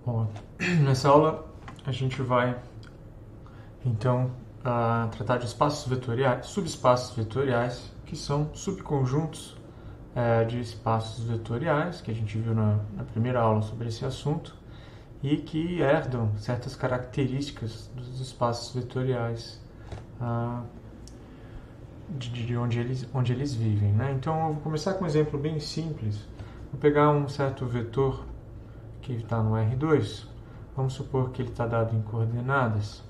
Bom, nessa aula a gente vai então tratar de espaços vetoriais, subespaços vetoriais, que são subconjuntos de espaços vetoriais, que a gente viu na primeira aula sobre esse assunto, e que herdam certas características dos espaços vetoriais de onde eles vivem, né? Então eu vou começar com um exemplo bem simples. Vou pegar um certo vetor que está no R2, vamos supor que ele está dado em coordenadas,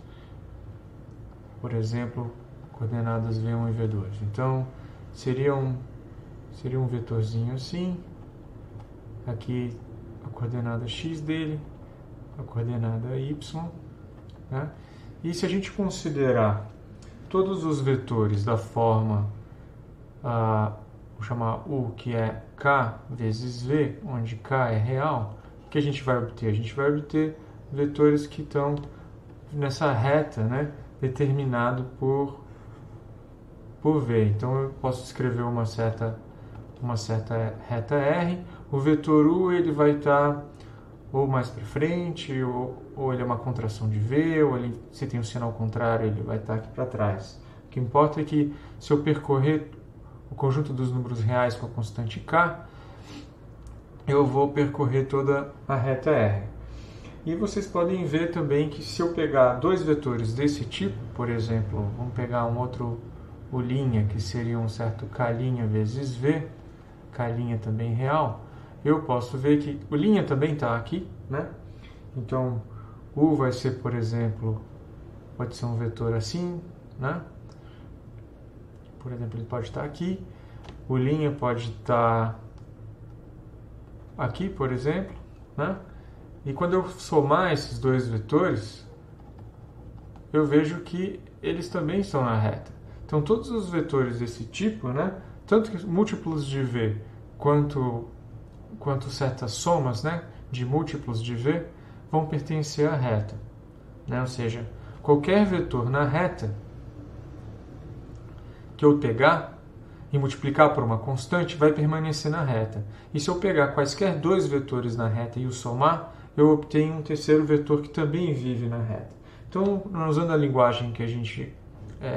por exemplo, coordenadas V1 e V2. Então, seria um vetorzinho assim, aqui a coordenada X dele, a coordenada Y, né? E se a gente considerar todos os vetores da forma, vou chamar U, que é K vezes V, onde K é real, o que a gente vai obter? A gente vai obter vetores que estão nessa reta, né, determinado por V. Então eu posso escrever uma certa reta R. O vetor U ele vai estar ou mais para frente, ou ele é uma contração de V, ou se tem um sinal contrário, ele vai estar aqui para trás. O que importa é que se eu percorrer o conjunto dos números reais com a constante K, eu vou percorrer toda a reta R. E vocês podem ver também que se eu pegar dois vetores desse tipo, por exemplo, vamos pegar um outro U', que seria um certo K' vezes V, K' também real, eu posso ver que o U' também está aqui, né? Então, U vai ser, por exemplo, pode ser um vetor assim, né? Por exemplo, ele pode estar aqui, o U' pode estar aqui, por exemplo, né? E quando eu somar esses dois vetores, eu vejo que eles também estão na reta. Então, todos os vetores desse tipo, né, tanto múltiplos de V quanto certas somas, né, de múltiplos de V, vão pertencer à reta, né? Ou seja, qualquer vetor na reta que eu pegar e multiplicar por uma constante, vai permanecer na reta. E se eu pegar quaisquer dois vetores na reta e os somar, eu obtenho um terceiro vetor que também vive na reta. Então, usando a linguagem que a gente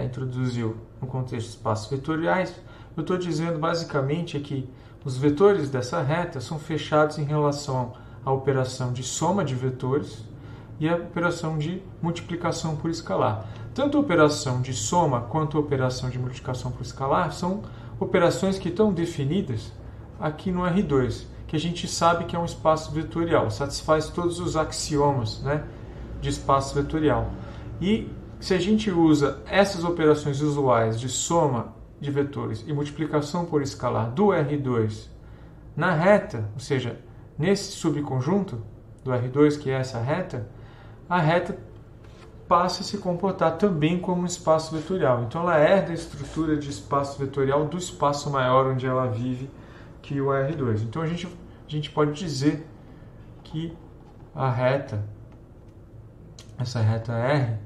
introduziu no contexto de espaços vetoriais, eu estou dizendo basicamente que os vetores dessa reta são fechados em relação à operação de soma de vetores e à operação de multiplicação por escalar. Tanto a operação de soma quanto a operação de multiplicação por escalar são operações que estão definidas aqui no R2, que a gente sabe que é um espaço vetorial, satisfaz todos os axiomas, né, de espaço vetorial. E se a gente usa essas operações usuais de soma de vetores e multiplicação por escalar do R2 na reta, ou seja, nesse subconjunto do R2, que é essa reta, a reta passa a se comportar também como um espaço vetorial. Então ela herda a estrutura de espaço vetorial do espaço maior onde ela vive, que é o R2. Então a gente pode dizer que a reta, essa reta R,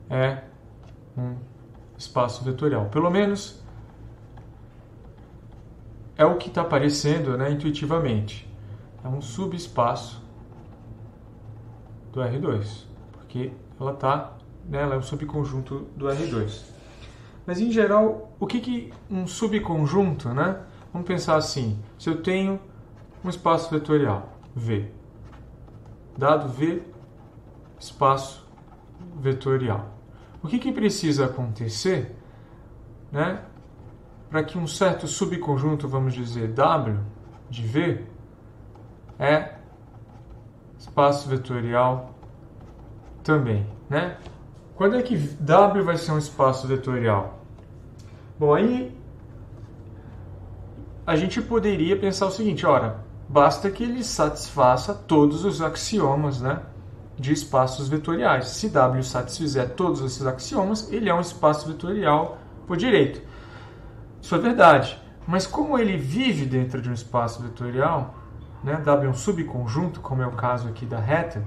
é um espaço vetorial. Pelo menos é o que está aparecendo, né, intuitivamente. É um subespaço do R2, porque ela é um subconjunto do R2. Mas, em geral, o que um subconjunto, né? Vamos pensar assim, se eu tenho um espaço vetorial, V, dado V, espaço vetorial. O que precisa acontecer, né, para que um certo subconjunto, vamos dizer, W de V, é espaço vetorial também, né? Quando é que W vai ser um espaço vetorial? Bom, aí a gente poderia pensar o seguinte, ora, basta que ele satisfaça todos os axiomas, né, de espaços vetoriais. Se W satisfizer todos esses axiomas, ele é um espaço vetorial por direito. Isso é verdade, mas como ele vive dentro de um espaço vetorial, né, W é um subconjunto, como é o caso aqui da reta,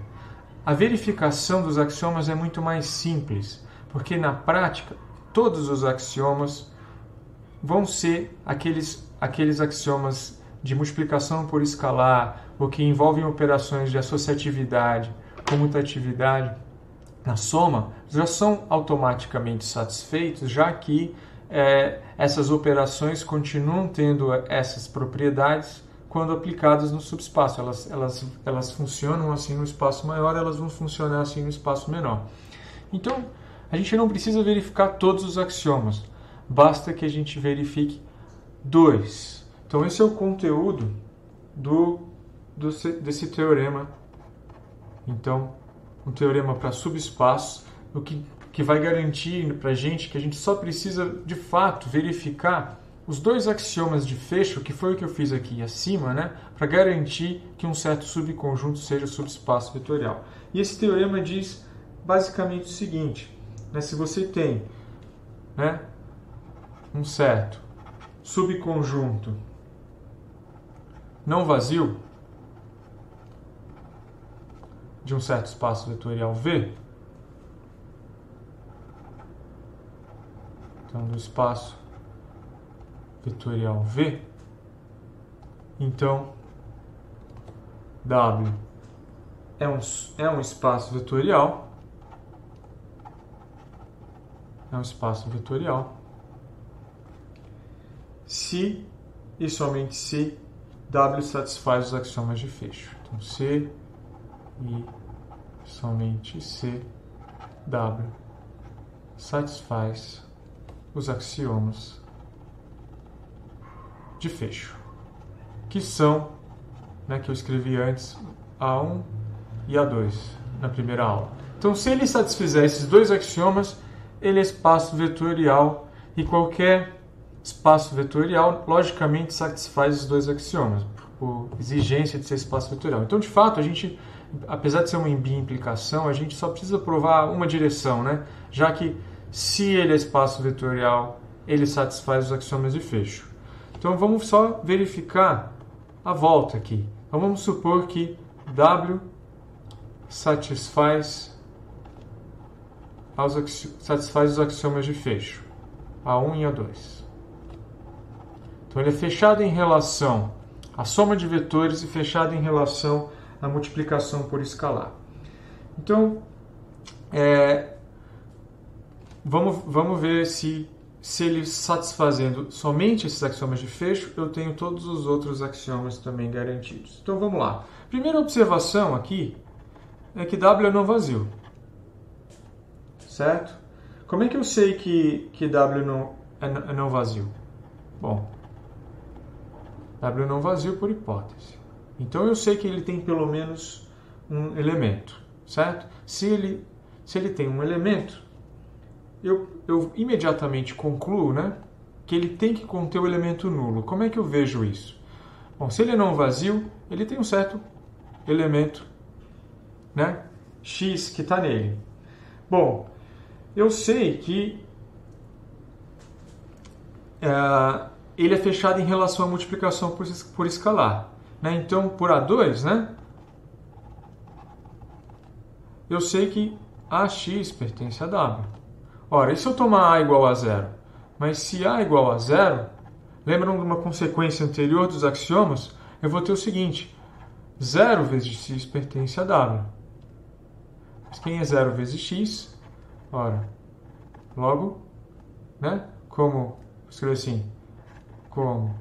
a verificação dos axiomas é muito mais simples, porque na prática todos os axiomas vão ser aqueles axiomas de multiplicação por escalar, ou que envolvem operações de associatividade, comutatividade, na soma, já são automaticamente satisfeitos, já que essas operações continuam tendo essas propriedades quando aplicadas no subespaço. Elas funcionam assim no espaço maior, elas vão funcionar assim no espaço menor. Então, a gente não precisa verificar todos os axiomas, basta que a gente verifique 2. Então, esse é o conteúdo desse teorema. Então, um teorema para subespaços, o que vai garantir para a gente que a gente só precisa, de fato, verificar os 2 axiomas de fecho, que foi o que eu fiz aqui acima, né, para garantir que um certo subconjunto seja subespaço vetorial. E esse teorema diz basicamente o seguinte, né, se você tem, né, um certo subconjunto não vazio de um certo espaço vetorial V, então do espaço vetorial V, então W é um espaço vetorial, se e somente se W satisfaz os axiomas de fecho. Então, se e somente se W satisfaz os axiomas de fecho, que são, né, que eu escrevi antes, A1 e A2 na primeira aula. Então, se ele satisfizer esses 2 axiomas, ele é espaço vetorial, e qualquer espaço vetorial, logicamente, satisfaz os 2 axiomas, por exigência de ser espaço vetorial. Então, de fato, a gente, apesar de ser uma bimplicação, a gente só precisa provar uma direção, né? Já que, se ele é espaço vetorial, ele satisfaz os axiomas de fecho. Então, vamos só verificar a volta aqui. Então, vamos supor que W satisfaz os axiomas de fecho, A1 e A2. Então, ele é fechado em relação à soma de vetores e fechado em relação à multiplicação por escalar. Então, vamos ver se ele satisfazendo somente esses axiomas de fecho, eu tenho todos os outros axiomas também garantidos. Então, vamos lá. Primeira observação aqui é que W é não vazio. Certo? Como é que eu sei que W é não vazio? Bom, W é não vazio por hipótese. Então, eu sei que ele tem pelo menos um elemento. Certo? Se ele tem um elemento, eu imediatamente concluo, né, que ele tem que conter o elemento nulo. Como é que eu vejo isso? Bom, se ele é não vazio, ele tem um certo elemento, né, X que está nele. Bom, eu sei que ele é fechado em relação à multiplicação por escalar. Né? Então, por A2, né, eu sei que AX pertence a W. Ora, e se eu tomar A igual a 0? Mas se A igual a 0, lembram de uma consequência anterior dos axiomas? Eu vou ter o seguinte, 0 vezes x pertence a W. Mas quem é 0 vezes x? Ora, logo, né, como, escrevo assim, como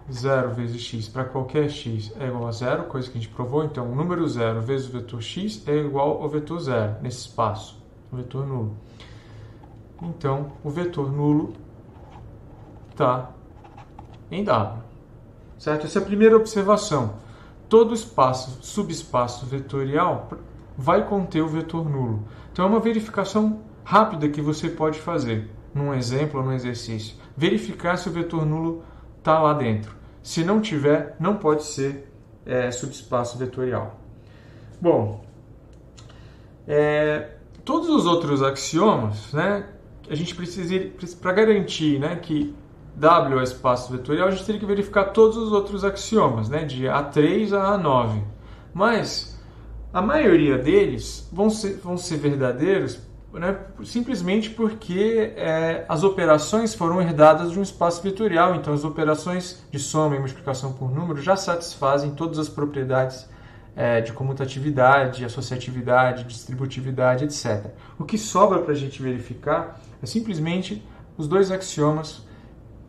0 vezes x para qualquer x é igual a 0, coisa que a gente provou, então o número 0 vezes o vetor x é igual ao vetor 0, nesse espaço, o vetor nulo. Então, o vetor nulo está em W. Certo? Essa é a primeira observação. Todo espaço, subespaço vetorial vai conter o vetor nulo. Então, é uma verificação rápida que você pode fazer, num exemplo ou num exercício. Verificar se o vetor nulo está lá dentro. Se não tiver, não pode ser subespaço vetorial. Bom, todos os outros axiomas, né, a gente precisa, para garantir, né, que W é espaço vetorial, a gente teria que verificar todos os outros axiomas, né, de A3 a A9. Mas a maioria deles vão ser verdadeiros né, simplesmente porque as operações foram herdadas de um espaço vetorial, então as operações de soma e multiplicação por número já satisfazem todas as propriedades de comutatividade, associatividade, distributividade, etc. O que sobra para a gente verificar é simplesmente os dois axiomas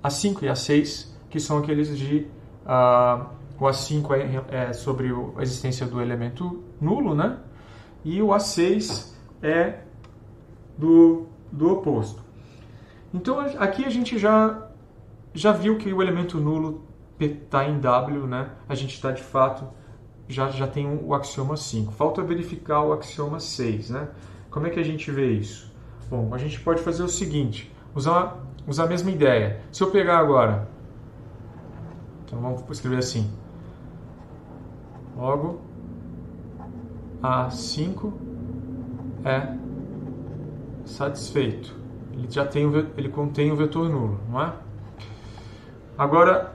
A5 e A6, que são aqueles de... o A5 é sobre a existência do elemento nulo, né? E o A6 é do oposto. Então aqui a gente já viu que o elemento nulo está em W, né? A gente está de fato, já tem o axioma 5. Falta verificar o axioma 6, né? Como é que a gente vê isso? Bom, a gente pode fazer o seguinte, usar a mesma ideia. Se eu pegar agora, então vamos escrever assim, logo A5 é satisfeito. Ele contém o vetor nulo, não é? Agora,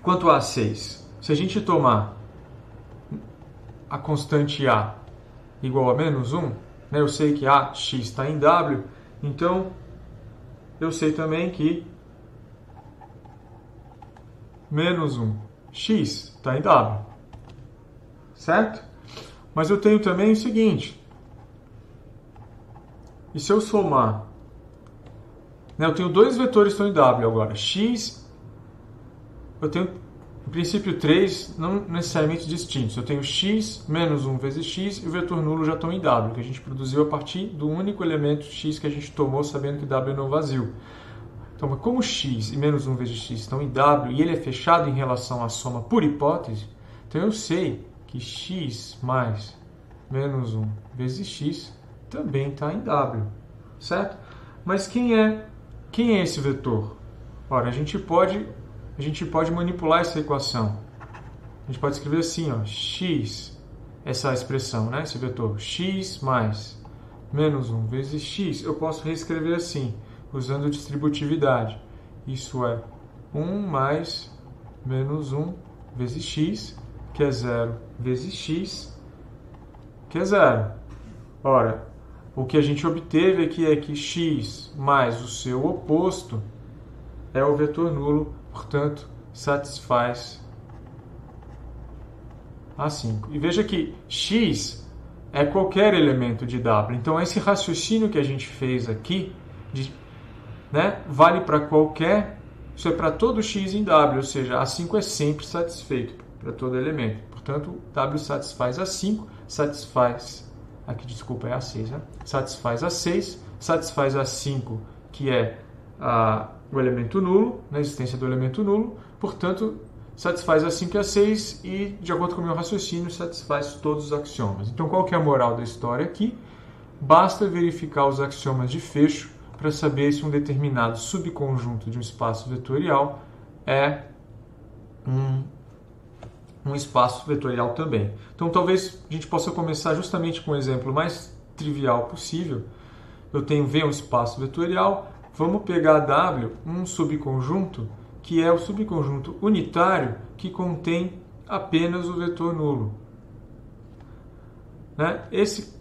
quanto a A6, se a gente tomar a constante A igual a menos 1, né, eu sei que AX está em W, então eu sei também que menos 1x está em W, certo? Mas eu tenho também o seguinte, e se eu somar, né, eu tenho dois vetores que estão em W agora, x, eu tenho, em princípio, três não necessariamente distintos. Eu tenho x menos 1 vezes x e o vetor nulo já estão em W, que a gente produziu a partir do único elemento x que a gente tomou, sabendo que W é não vazio. Então, como x e menos 1 vezes x estão em W e ele é fechado em relação à soma por hipótese, então eu sei que x mais menos 1 vezes x também está em W, certo? Mas quem é esse vetor? Ora, a gente pode manipular essa equação. A gente pode escrever assim, ó, x, essa expressão, né, esse vetor, x mais menos 1 vezes x, eu posso reescrever assim, usando distributividade. Isso é 1 mais menos 1 vezes x, que é 0 vezes x, que é 0. Ora, o que a gente obteve aqui é que x mais o seu oposto é o vetor nulo, portanto, satisfaz A5. E veja que x é qualquer elemento de W. Então, esse raciocínio que a gente fez aqui, né, vale para qualquer... Isso é para todo x em W, ou seja, A5 é sempre satisfeito para todo elemento. Portanto, W satisfaz A5, satisfaz... Aqui, desculpa, é A6, né? Satisfaz A6, satisfaz A5, que é o elemento nulo, na existência do elemento nulo, portanto, satisfaz A5 e A6 e, de acordo com o meu raciocínio, satisfaz todos os axiomas. Então, qual que é a moral da história aqui? Basta verificar os axiomas de fecho para saber se um determinado subconjunto de um espaço vetorial é um espaço vetorial também. Então, talvez a gente possa começar justamente com o exemplo mais trivial possível. Eu tenho V um espaço vetorial, vamos pegar W, um subconjunto, que é o subconjunto unitário que contém apenas o vetor nulo. Né? Esse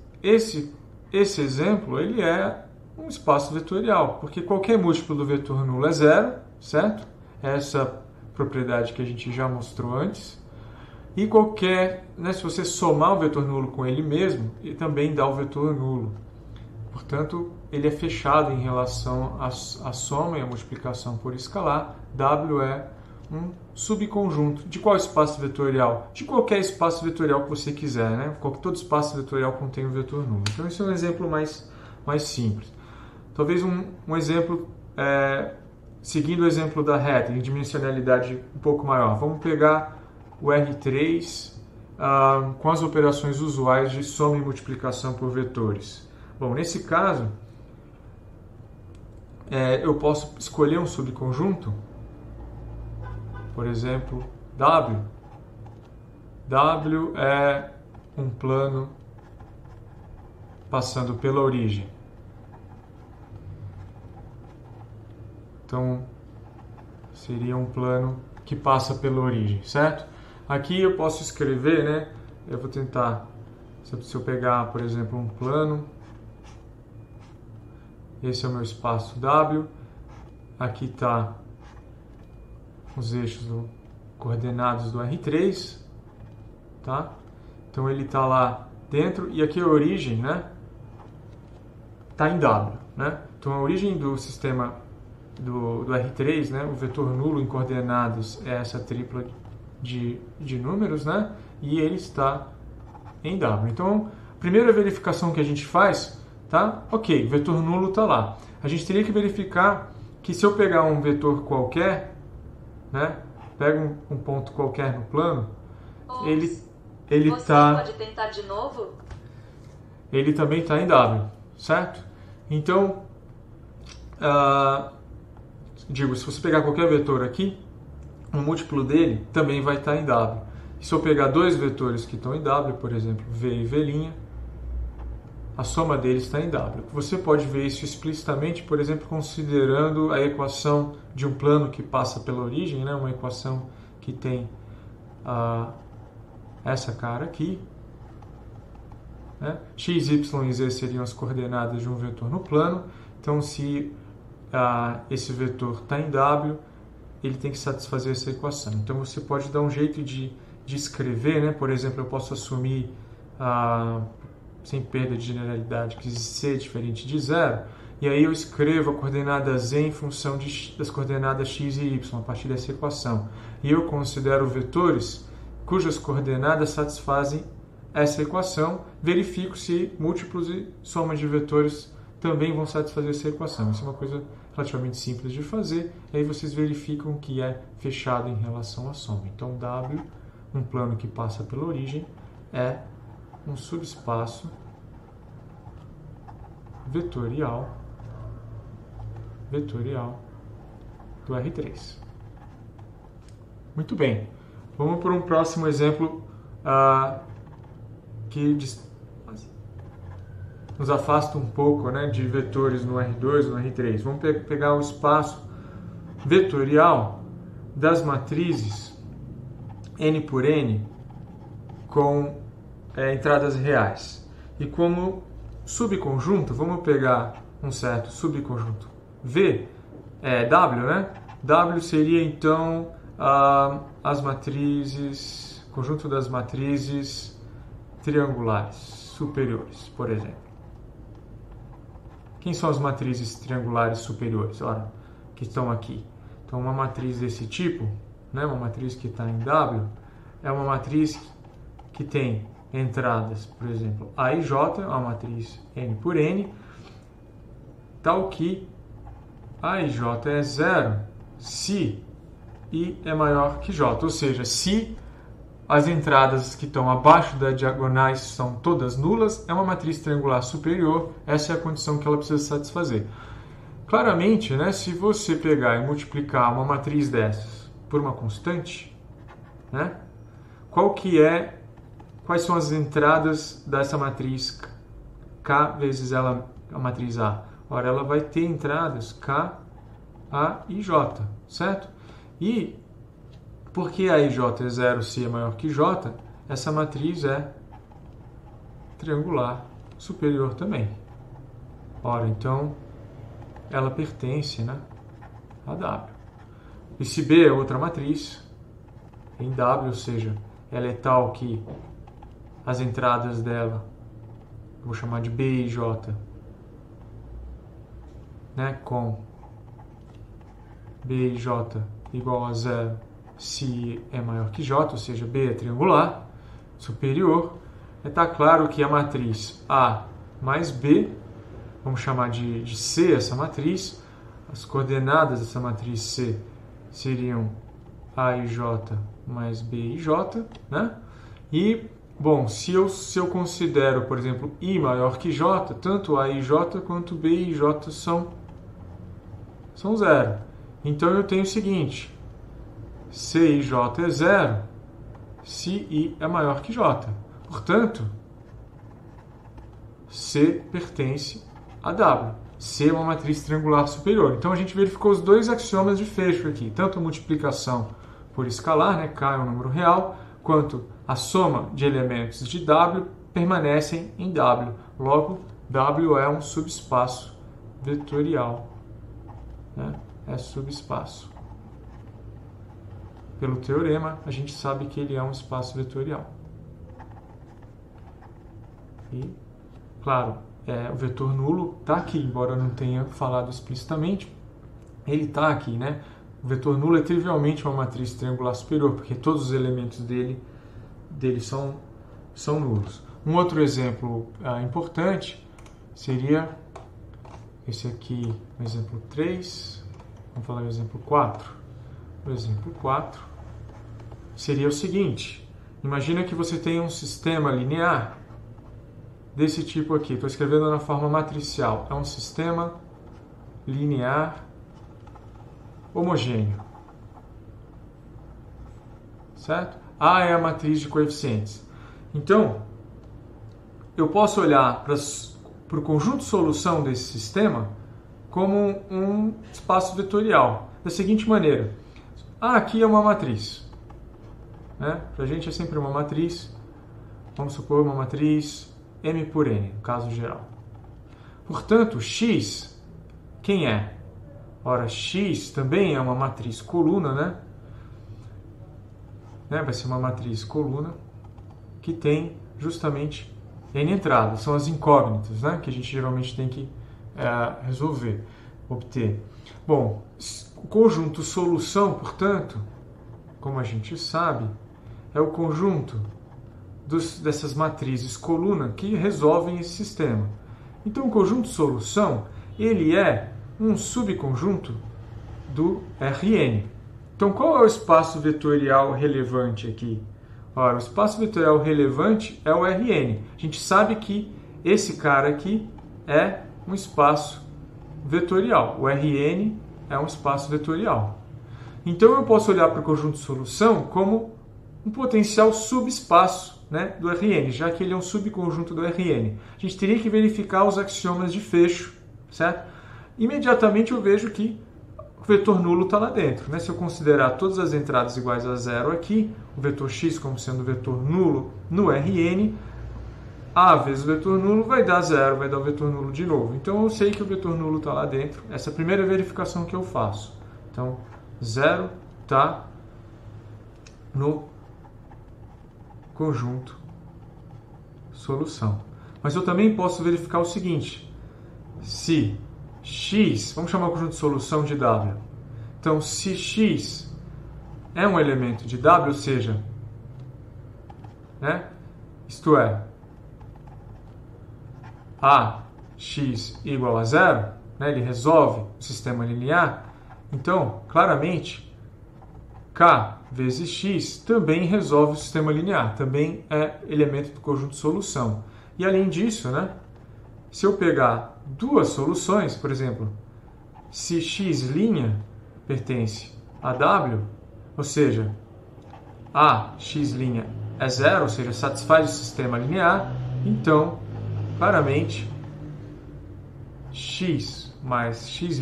exemplo ele é um espaço vetorial, porque qualquer múltiplo do vetor nulo é zero, certo? Essa propriedade que a gente já mostrou antes. E qualquer, né, se você somar o vetor nulo com ele mesmo, ele também dá o vetor nulo. Portanto, ele é fechado em relação à soma e à multiplicação por escalar. W é um subconjunto. De qual espaço vetorial? De qualquer espaço vetorial que você quiser, né? Todo espaço vetorial contém um vetor nulo. Então, esse é um exemplo mais simples. Talvez um exemplo, seguindo o exemplo da reta, em dimensionalidade um pouco maior. Vamos pegar o R3 com as operações usuais de soma e multiplicação por vetores. Bom, nesse caso, eu posso escolher um subconjunto, por exemplo, W. W é um plano passando pela origem. Então, seria um plano que passa pela origem, certo? Aqui eu posso escrever, né? Eu vou tentar, se eu pegar, por exemplo, um plano esse é o meu espaço W, aqui está os eixos coordenados do R3, tá? Então ele está lá dentro, e aqui a origem, né, está em W, né? Então a origem do sistema do R3, né, o vetor nulo em coordenadas é essa tripla de números, né? E ele está em W. Então, a primeira verificação que a gente faz, tá? Ok, o vetor nulo está lá. A gente teria que verificar que se eu pegar um vetor qualquer, né? Pega um ponto qualquer no plano, ele tá... Você pode tentar de novo? Ele também está em W, certo? Então, se você pegar qualquer vetor aqui, o múltiplo dele também vai estar em W. E se eu pegar dois vetores que estão em W, por exemplo, V e V', a soma deles está em W. Você pode ver isso explicitamente, por exemplo, considerando a equação de um plano que passa pela origem, né? Uma equação que tem essa cara aqui, né? X, Y e Z seriam as coordenadas de um vetor no plano. Então, se esse vetor está em W, ele tem que satisfazer essa equação. Então, você pode dar um jeito de escrever, né? Por exemplo, eu posso assumir, sem perda de generalidade, que C é diferente de zero, e aí eu escrevo a coordenada Z em função das coordenadas X e Y, a partir dessa equação. E eu considero vetores cujas coordenadas satisfazem essa equação, verifico se múltiplos e somas de vetores também vão satisfazer essa equação. Isso é uma coisa relativamente simples de fazer, e aí vocês verificam que é fechado em relação à soma. Então, W, um plano que passa pela origem, é um subespaço vetorial do R3. Muito bem. Vamos para um próximo exemplo que nos afasta um pouco, né, de vetores no R2 e no R3. Vamos pegar o espaço vetorial das matrizes N por N com entradas reais. E como subconjunto, vamos pegar um certo subconjunto V, W, né? W seria então as matrizes, conjunto das matrizes triangulares superiores, por exemplo. Quem são as matrizes triangulares superiores? Ora, que estão aqui. Então, uma matriz desse tipo, né, uma matriz que está em W, é uma matriz que tem entradas, por exemplo, A e J, uma matriz N por N, tal que A e J é zero se I é maior que J, ou seja, se as entradas que estão abaixo das diagonais são todas nulas, é uma matriz triangular superior, essa é a condição que ela precisa satisfazer. Claramente, né, se você pegar e multiplicar uma matriz dessas por uma constante, né, quais são as entradas dessa matriz K vezes a matriz A? Ora, ela vai ter entradas K, A e J, certo? E porque A e J é zero se é maior que J, essa matriz é triangular superior também. Ora, então, ela pertence, né, a W. E se B é outra matriz, em W, ou seja, ela é tal que as entradas dela, vou chamar de B e J, né, com B e J igual a zero se é maior que J, ou seja, B é triangular superior, está claro que a matriz A mais B, vamos chamar de C essa matriz, as coordenadas dessa matriz C seriam A e J mais B e J, né? E, bom, se eu considero, por exemplo, I maior que J, tanto A e J quanto B e J são zero. Então eu tenho o seguinte: C e J é zero se I é maior que J. Portanto, C pertence a W. C é uma matriz triangular superior. Então a gente verificou os dois axiomas de fecho aqui, tanto a multiplicação por escalar, né, K é um número real, quanto a soma de elementos de W permanecem em W. Logo, W é um subespaço vetorial, né? É subespaço. Pelo teorema, a gente sabe que ele é um espaço vetorial. E, claro, o vetor nulo está aqui, embora eu não tenha falado explicitamente, ele está aqui, né? O vetor nulo é trivialmente uma matriz triangular superior, porque todos os elementos dele são nulos. Um outro exemplo importante seria esse aqui, o exemplo 3, vamos falar do exemplo 4. O exemplo 4 seria o seguinte: imagina que você tem um sistema linear desse tipo aqui, estou escrevendo na forma matricial, é um sistema linear homogêneo, certo? A é a matriz de coeficientes. Então, eu posso olhar para o conjunto solução desse sistema como um espaço vetorial, da seguinte maneira: aqui é uma matriz, né? Para a gente é sempre uma matriz, vamos supor uma matriz M por N, no caso geral. Portanto, X, quem é? Ora, X também é uma matriz coluna, né? Vai ser uma matriz coluna que tem justamente N entradas, são as incógnitas, né? Que a gente geralmente tem que resolver, obter. Bom, o conjunto solução, portanto, como a gente sabe, é o conjunto dessas matrizes coluna que resolvem esse sistema. Então, o conjunto solução, ele é um subconjunto do Rn. Então, qual é o espaço vetorial relevante aqui? Ora, o espaço vetorial relevante é o Rn. A gente sabe que esse cara aqui é um espaço vetorial. O Rn é um espaço vetorial. Então, eu posso olhar para o conjunto solução como um potencial subespaço, né, do Rn, já que ele é um subconjunto do Rn. A gente teria que verificar os axiomas de fecho, certo? Imediatamente eu vejo que o vetor nulo está lá dentro, né? Se eu considerar todas as entradas iguais a zero aqui, o vetor x como sendo o vetor nulo no Rn, a vezes o vetor nulo vai dar zero, vai dar o vetor nulo de novo. Então eu sei que o vetor nulo está lá dentro. Essa é a primeira verificação que eu faço. Então, zero está no conjunto solução. Mas eu também posso verificar o seguinte: se x, vamos chamar o conjunto de solução de W. Então, se x é um elemento de W, ou seja, né, isto é, ax igual a zero, né, ele resolve o sistema linear, então, claramente, k vezes x também resolve o sistema linear, também é elemento do conjunto de solução. E além disso, né, se eu pegar duas soluções, por exemplo, se x' pertence a W, ou seja, a x' é zero, ou seja, satisfaz o sistema linear, então, claramente, x mais x'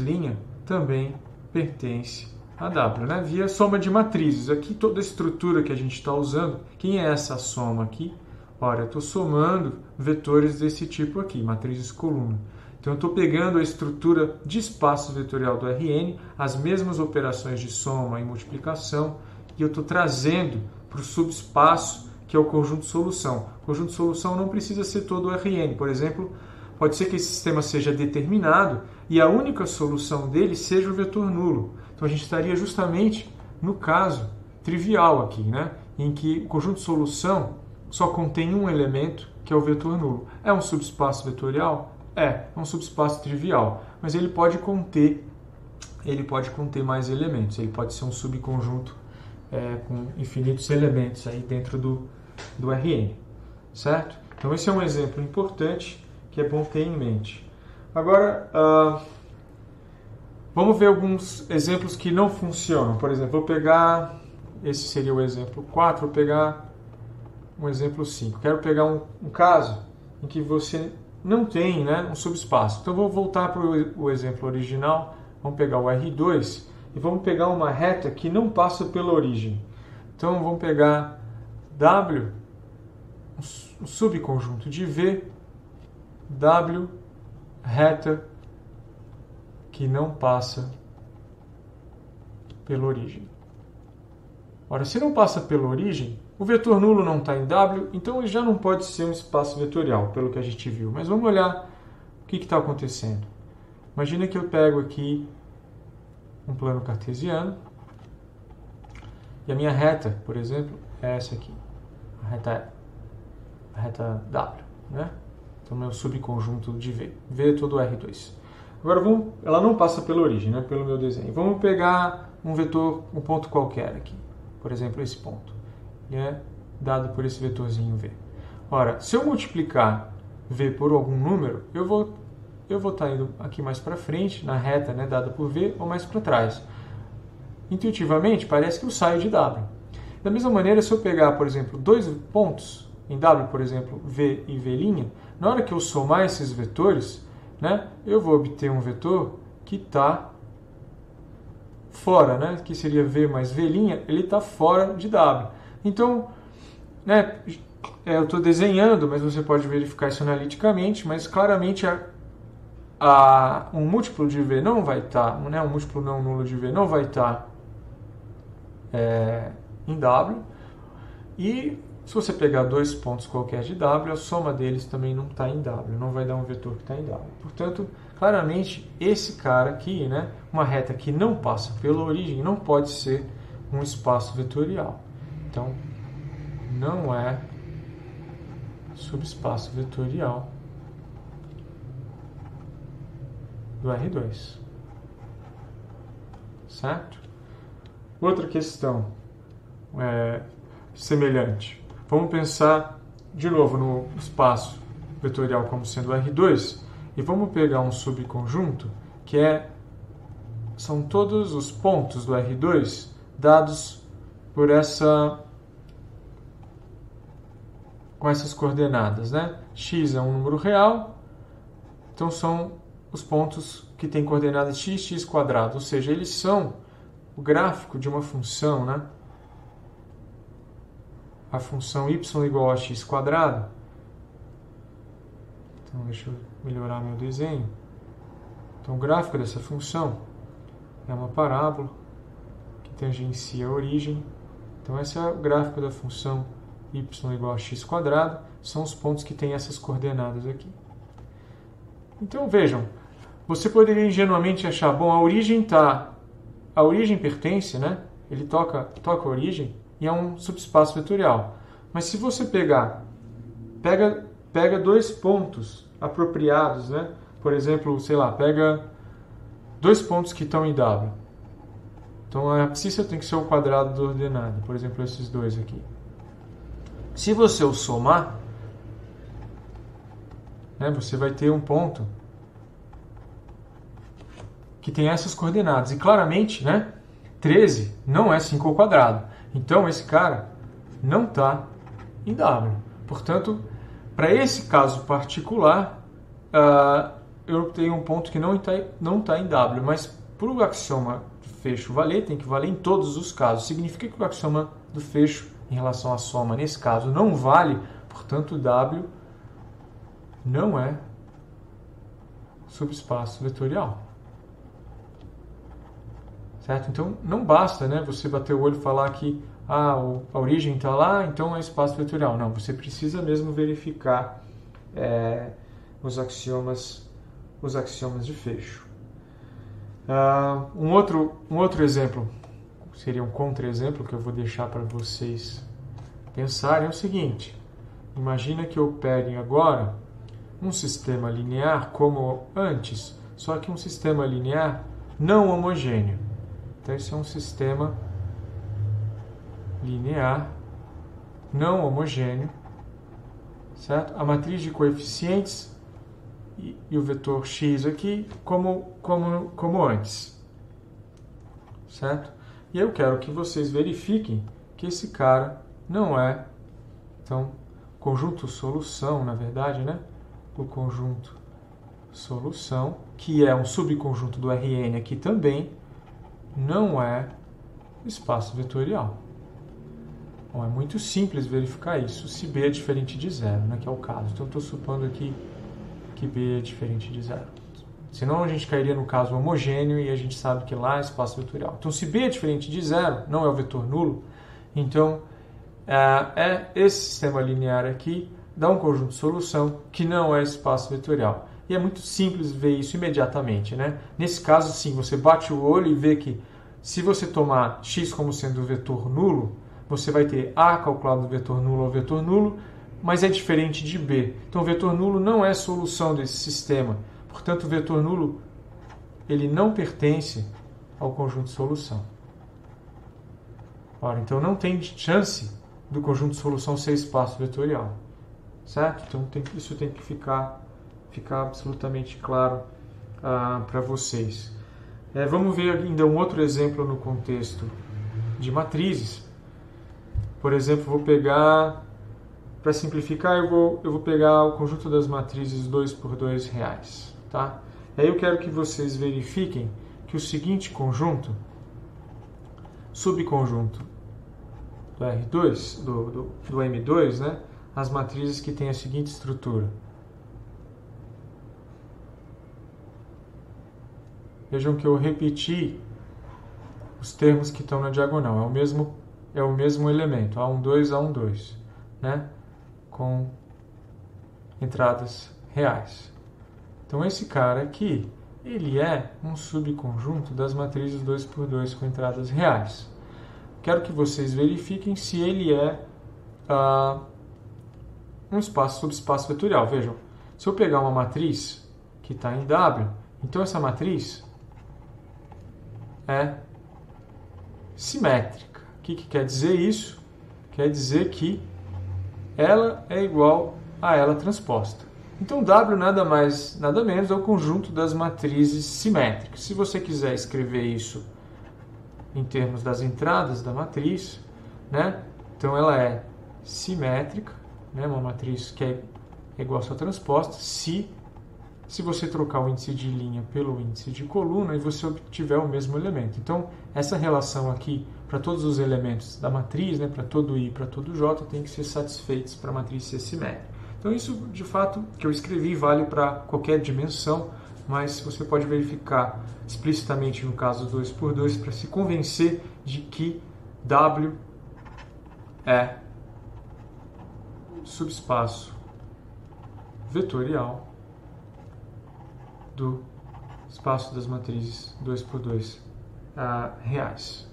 também pertence a W, né? Via soma de matrizes. Aqui toda a estrutura que a gente está usando, quem é essa soma aqui? Ora, eu estou somando vetores desse tipo aqui, matrizes coluna. Então eu estou pegando a estrutura de espaço vetorial do Rn, as mesmas operações de soma e multiplicação, e eu estou trazendo para o subespaço, que é o conjunto solução. O conjunto solução não precisa ser todo o Rn. Por exemplo, pode ser que esse sistema seja determinado e a única solução dele seja o vetor nulo. Então a gente estaria justamente no caso trivial aqui, né? Em que o conjunto de solução só contém um elemento, que é o vetor nulo. É um subespaço vetorial? É um subespaço trivial, mas ele pode conter mais elementos. Ele pode ser um subconjunto com infinitos elementos aí dentro do Rn, certo? Então esse é um exemplo importante que é bom ter em mente. Agora, vamos ver alguns exemplos que não funcionam. Por exemplo, vou pegar, esse seria o exemplo 4, vou pegar um exemplo 5. Quero pegar um caso em que você não tem, né, um subespaço. Então, vou voltar para o exemplo original, vamos pegar o R2 e vamos pegar uma reta que não passa pela origem. Então, vamos pegar W, um subconjunto de V, W, reta que não passa pela origem. Ora, se não passa pela origem, o vetor nulo não está em W, então ele já não pode ser um espaço vetorial, pelo que a gente viu. Mas vamos olhar o que está acontecendo. Imagina que eu pego aqui um plano cartesiano e a minha reta, por exemplo, é essa aqui. A reta W, né? Então, meu subconjunto de V. V é todo R2. Agora, ela não passa pela origem, né? Pelo meu desenho. Vamos pegar um vetor, um ponto qualquer aqui. Por exemplo, esse ponto. Ele é dado por esse vetorzinho V. Ora, se eu multiplicar V por algum número, eu vou estar indo aqui mais para frente, na reta, né, dada por V, ou mais para trás. Intuitivamente, parece que eu saio de W. Da mesma maneira, se eu pegar, por exemplo, dois pontos em W, por exemplo, V e V', na hora que eu somar esses vetores, né, eu vou obter um vetor que está fora, né, que seria V mais V', ele está fora de W. Então, né, eu estou desenhando, mas você pode verificar isso analiticamente, mas claramente um múltiplo de V não vai estar, né, um múltiplo não nulo de V não vai estar em W. E se você pegar dois pontos qualquer de W, a soma deles também não está em W, não vai dar um vetor que está em W. Portanto, claramente, esse cara aqui, né, uma reta que não passa pela origem, não pode ser um espaço vetorial. Então, não é subespaço vetorial do R2. Certo? Outra questão semelhante. Vamos pensar de novo no espaço vetorial como sendo R2 e vamos pegar um subconjunto que são todos os pontos do R2 dados por com essas coordenadas, né? X é um número real, então são os pontos que têm coordenadas x, x quadrado, ou seja, eles são o gráfico de uma função, né? A função y igual a x quadrado. Então, deixa eu melhorar meu desenho. Então, o gráfico dessa função é uma parábola que tangencia a origem. Então, esse é o gráfico da função y igual a x quadrado. São os pontos que têm essas coordenadas aqui. Então, vejam, você poderia ingenuamente achar, bom, a origem pertence, né? Ele toca a origem e é um subespaço vetorial. Mas se você pega dois pontos apropriados, né? Por exemplo, sei lá, pega dois pontos que estão em W. Então a abscissa tem que ser o quadrado da ordenada, por exemplo, esses dois aqui. Se você o somar, né, você vai ter um ponto que tem essas coordenadas. E claramente, né, 13 não é 5 ao quadrado. Então, esse cara não está em W. Portanto, para esse caso particular, eu tenho um ponto que não está em W. Mas para o axioma do fecho valer, tem que valer em todos os casos. Significa que o axioma do fecho em relação à soma, nesse caso, não vale. Portanto, W não é subespaço vetorial. Certo? Então, não basta, né, você bater o olho e falar que a origem está lá, então é espaço vetorial. Não, você precisa mesmo verificar os axiomas de fecho. Um outro exemplo, seria um contra-exemplo que eu vou deixar para vocês pensarem, é o seguinte. Imagina que eu pegue agora um sistema linear como antes, só que um sistema linear não homogêneo. Então, esse é um sistema linear não homogêneo, certo? A matriz de coeficientes e o vetor x aqui como antes, certo? E eu quero que vocês verifiquem que esse cara não é, então, conjunto solução, na verdade, né? O conjunto solução, que é um subconjunto do Rn aqui também, não é espaço vetorial. Bom, é muito simples verificar isso se B é diferente de zero, né, que é o caso. Então, estou supondo aqui que B é diferente de zero. Senão a gente cairia no caso homogêneo e a gente sabe que lá é espaço vetorial. Então, se B é diferente de zero, não é o vetor nulo, então esse sistema linear aqui dá um conjunto de solução que não é espaço vetorial. E é muito simples ver isso imediatamente, né? Nesse caso, sim, você bate o olho e vê que se você tomar x como sendo vetor nulo, você vai ter A calculado do vetor nulo ao vetor nulo, mas é diferente de B. Então, o vetor nulo não é solução desse sistema. Portanto, o vetor nulo ele não pertence ao conjunto de solução. Ora, então, não tem chance do conjunto de solução ser espaço vetorial. Certo? Então, isso tem que ficar absolutamente claro para vocês. Vamos ver ainda um outro exemplo no contexto de matrizes. Por exemplo, vou pegar, para simplificar, eu vou pegar o conjunto das matrizes 2 por 2 reais. Tá? E aí eu quero que vocês verifiquem que o seguinte conjunto, subconjunto do R2, do M2, né? As matrizes que têm a seguinte estrutura. Vejam que eu repeti os termos que estão na diagonal. É o mesmo elemento, A12, A12, né? Com entradas reais. Então, esse cara aqui, ele é um subconjunto das matrizes 2 por 2 com entradas reais. Quero que vocês verifiquem se ele é um subespaço vetorial. Vejam, se eu pegar uma matriz que está em W, então essa matriz é simétrica. O que quer dizer isso? Quer dizer que ela é igual a ela transposta. Então, W nada mais, nada menos é o conjunto das matrizes simétricas. Se você quiser escrever isso em termos das entradas da matriz, né? Então ela é simétrica, né? Uma matriz que é igual a sua transposta, se você trocar o índice de linha pelo índice de coluna e você obtiver o mesmo elemento. Então, essa relação aqui, para todos os elementos da matriz, né, para todo I e para todo J, tem que ser satisfeitos para a matriz ser simétrica. Então, isso, de fato, que eu escrevi vale para qualquer dimensão, mas você pode verificar explicitamente no caso 2 por 2 para se convencer de que W é subespaço vetorial do espaço das matrizes 2 por 2 reais.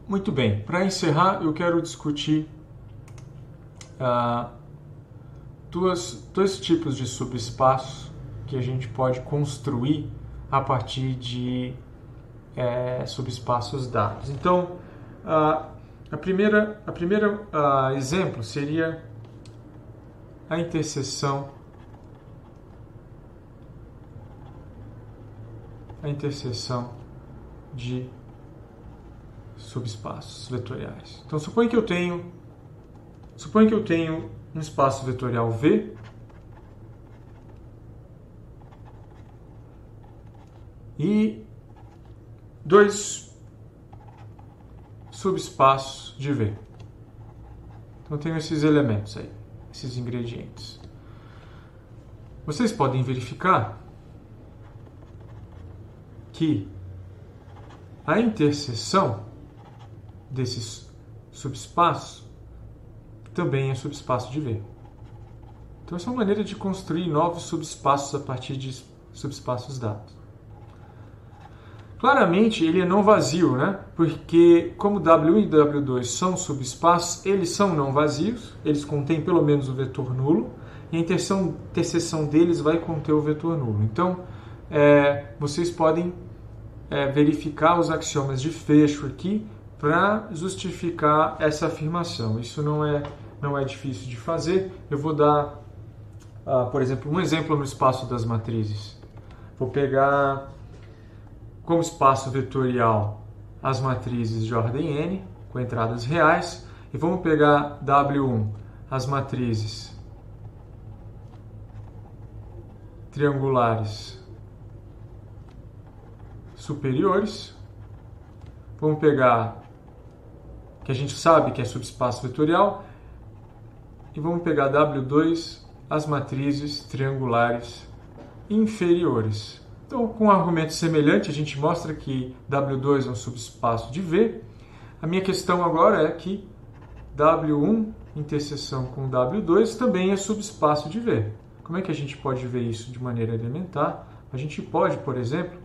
Muito bem, para encerrar eu quero discutir dois tipos de subespaços que a gente pode construir a partir de subespaços dados. Então, a primeira exemplo seria a interseção de subespaços vetoriais. Então, suponha que eu tenho um espaço vetorial V e dois subespaços de V. Então, eu tenho esses elementos aí, esses ingredientes. Vocês podem verificar que a interseção desses subespaços também é subespaço de V. Então, essa é uma maneira de construir novos subespaços a partir de subespaços dados. Claramente, ele é não vazio, né? Porque, como W1 e W2 são subespaços, eles são não vazios, eles contêm pelo menos o vetor nulo, e a interseção deles vai conter o vetor nulo. Então, vocês podem verificar os axiomas de fecho aqui para justificar essa afirmação. Isso não é difícil de fazer. Eu vou dar, por exemplo, um exemplo no espaço das matrizes. Vou pegar como espaço vetorial as matrizes de ordem n, com entradas reais, e vamos pegar W1, as matrizes triangulares superiores. Vamos pegar, que a gente sabe que é subespaço vetorial, e vamos pegar W2, as matrizes triangulares inferiores. Então, com um argumento semelhante, a gente mostra que W2 é um subespaço de V. A minha questão agora é que W1 interseção com W2 também é subespaço de V. Como é que a gente pode ver isso de maneira elementar? A gente pode, por exemplo,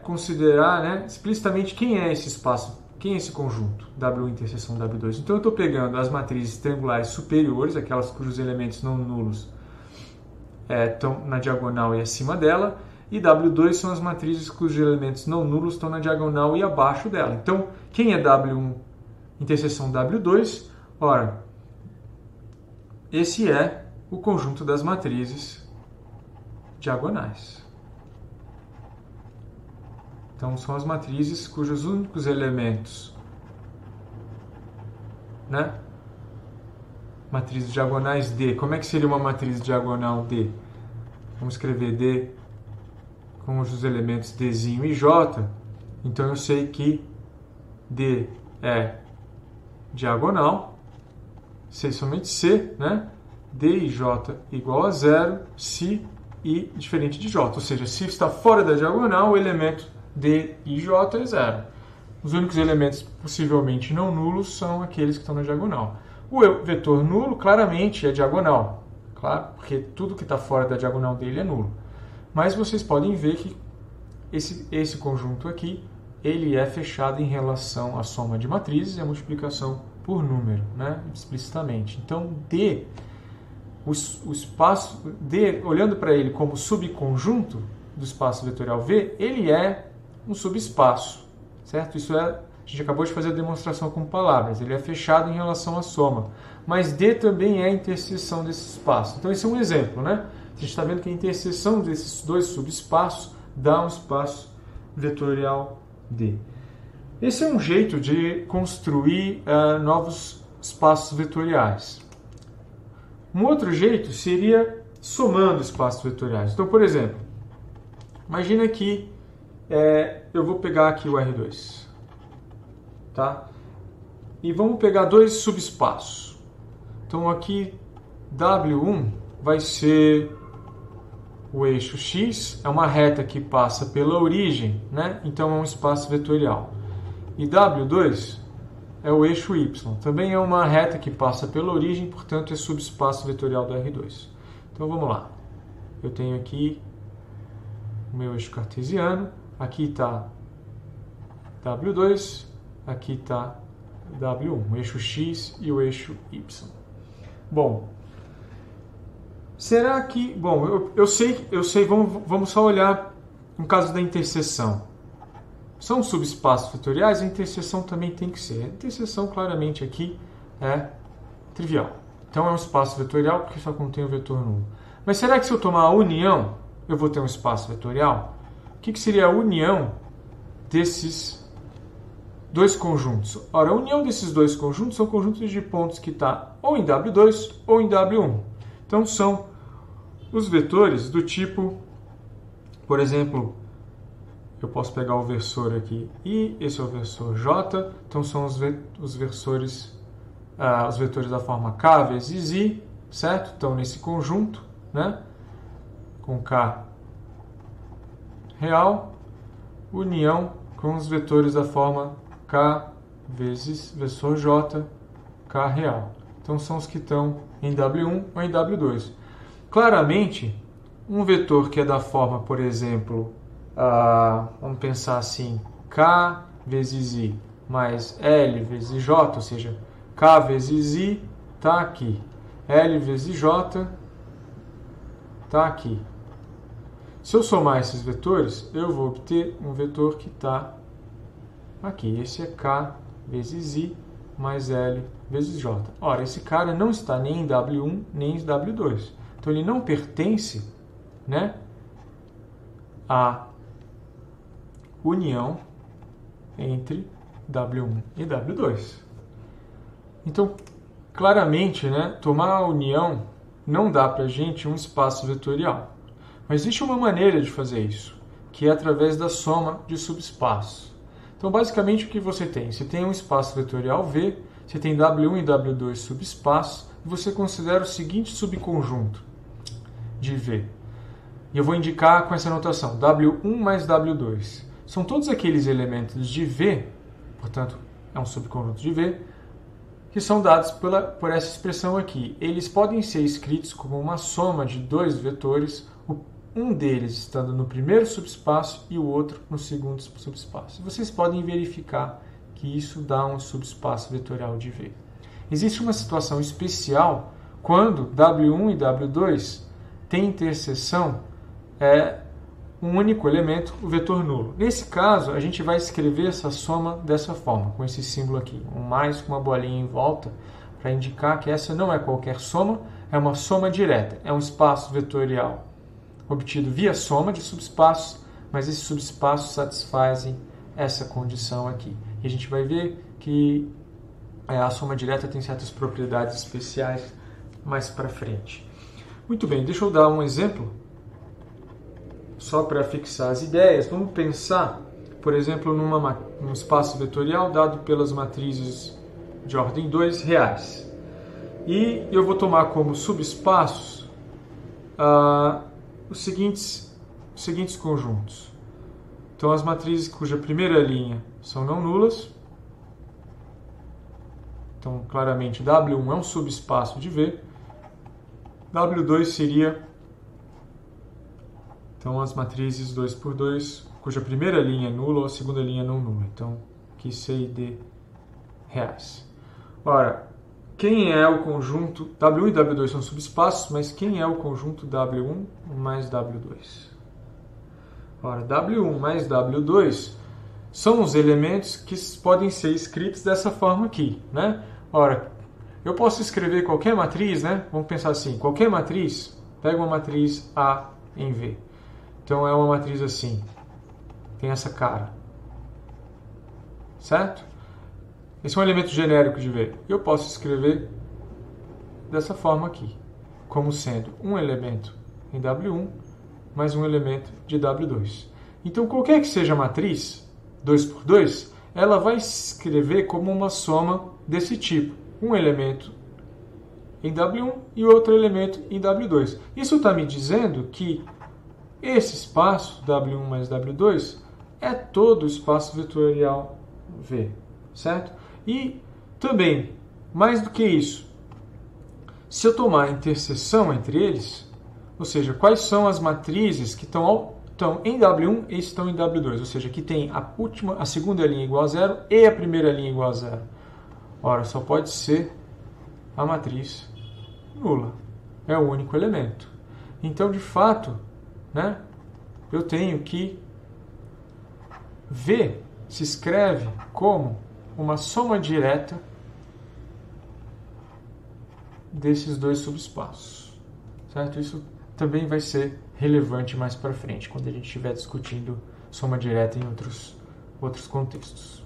considerar, explicitamente quem é esse espaço, quem é esse conjunto, W1 interseção W2. Então eu estou pegando as matrizes triangulares superiores, aquelas cujos elementos não nulos estão na diagonal e acima dela, e W2 são as matrizes cujos elementos não nulos estão na diagonal e abaixo dela. Então, quem é W1 interseção W2? Ora, esse é o conjunto das matrizes diagonais. Então, são as matrizes cujos únicos elementos, matrizes diagonais D. Como é que seria uma matriz diagonal D? Vamos escrever D com os elementos Dzinho e J. Então, eu sei que D é diagonal, sei somente C, D e J igual a 0, se I diferente de J. Ou seja, se está fora da diagonal, o elemento D e J é 0. Os únicos elementos possivelmente não nulos são aqueles que estão na diagonal. O vetor nulo claramente é diagonal, claro, porque tudo que está fora da diagonal dele é nulo. Mas vocês podem ver que esse conjunto aqui, ele é fechado em relação à soma de matrizes e à multiplicação por número, explicitamente. Então, D, o espaço D, olhando para ele como subconjunto do espaço vetorial V, ele é um subespaço, certo? Isso a gente acabou de fazer a demonstração com palavras. Ele é fechado em relação à soma. Mas D também é a interseção desse espaço. Então, esse é um exemplo, A gente está vendo que a interseção desses dois subespaços dá um espaço vetorial D. Esse é um jeito de construir novos espaços vetoriais. Um outro jeito seria somando espaços vetoriais. Então, por exemplo, imagina que eu vou pegar aqui o R2, tá? E vamos pegar dois subespaços. Então, aqui W1 vai ser o eixo X, é uma reta que passa pela origem, Então é um espaço vetorial. E W2 é o eixo Y, também é uma reta que passa pela origem, portanto é subespaço vetorial do R2. Então vamos lá. Eu tenho aqui o meu eixo cartesiano, aqui está W2, aqui está W1, o eixo X e o eixo Y. Bom, será que... Bom, eu sei, vamos só olhar no caso da interseção. São subespaços vetoriais, a interseção também tem que ser. A interseção, claramente, aqui é trivial. Então, é um espaço vetorial porque só contém o vetor nulo. Mas será que se eu tomar a união, eu vou ter um espaço vetorial? O que seria a união desses dois conjuntos? Ora, a união desses dois conjuntos são conjuntos de pontos que está ou em W2 ou em W1. Então, são os vetores do tipo, por exemplo, eu posso pegar o versor aqui I, esse é o versor J, então são os vetores da forma K vezes I, certo? Então, nesse conjunto, com K real, união com os vetores da forma K vezes versor J, K real. Então, são os que estão em W1 ou em W2. Claramente, um vetor que é da forma, por exemplo, vamos pensar assim, K vezes I mais L vezes J, ou seja, K vezes I está aqui, L vezes J está aqui. Se eu somar esses vetores, eu vou obter um vetor que está aqui. Esse é K vezes I mais L vezes J. Ora, esse cara não está nem em W1 nem em W2. Então, ele não pertence, à união entre W1 e W2. Então, claramente, tomar a união não dá para a gente um espaço vetorial. Mas existe uma maneira de fazer isso, que é através da soma de subespaços. Então, basicamente, o que você tem? Você tem um espaço vetorial V, você tem W1 e W2 subespaços, e você considera o seguinte subconjunto de V. E eu vou indicar com essa notação, W1 mais W2. São todos aqueles elementos de V, portanto, é um subconjunto de V, que são dados por essa expressão aqui. Eles podem ser escritos como uma soma de dois vetores, um deles estando no primeiro subespaço e o outro no segundo subespaço. Vocês podem verificar que isso dá um subespaço vetorial de V. Existe uma situação especial quando W1 e W2 têm interseção um único elemento, o vetor nulo. Nesse caso, a gente vai escrever essa soma dessa forma, com esse símbolo aqui, um mais com uma bolinha em volta, para indicar que essa não é qualquer soma, é uma soma direta, é um espaço vetorial obtido via soma de subespaços, mas esses subespaços satisfazem essa condição aqui. E a gente vai ver que a soma direta tem certas propriedades especiais mais para frente. Muito bem, deixa eu dar um exemplo, só para fixar as ideias. Vamos pensar, por exemplo, num espaço vetorial dado pelas matrizes de ordem 2 reais. E eu vou tomar como subespaços os seguintes conjuntos. Então, as matrizes cuja primeira linha são não nulas. Então, claramente, W1 é um subespaço de V. W2 seria, então, as matrizes 2 por 2, cuja primeira linha é nula ou a segunda linha não nula. Então, aqui C e D reais. Ora, quem é o conjunto? W1 e W2 são subespaços, mas quem é o conjunto W1 mais W2? Ora, W1 mais W2 são os elementos que podem ser escritos dessa forma aqui, né? Ora, eu posso escrever qualquer matriz, né? Vamos pensar assim, qualquer matriz, pega uma matriz A em V. Então, é uma matriz assim, tem essa cara, certo? Esse é um elemento genérico de V. Eu posso escrever dessa forma aqui, como sendo um elemento em W1 mais um elemento de W2. Então, qualquer que seja a matriz, 2 por 2, ela vai escrever como uma soma desse tipo. Um elemento em W1 e outro elemento em W2. Isso está me dizendo que esse espaço, W1 mais W2, é todo o espaço vetorial V, certo? E também, mais do que isso, se eu tomar a interseção entre eles, ou seja, quais são as matrizes que estão em W1 e estão em W2, ou seja, que tem a segunda linha igual a zero e a primeira linha igual a zero. Ora, só pode ser a matriz nula. É o único elemento. Então, de fato, né, eu tenho que V se escreve como uma soma direta desses dois subespaços, certo? Isso também vai ser relevante mais para frente, quando a gente estiver discutindo soma direta em outros contextos.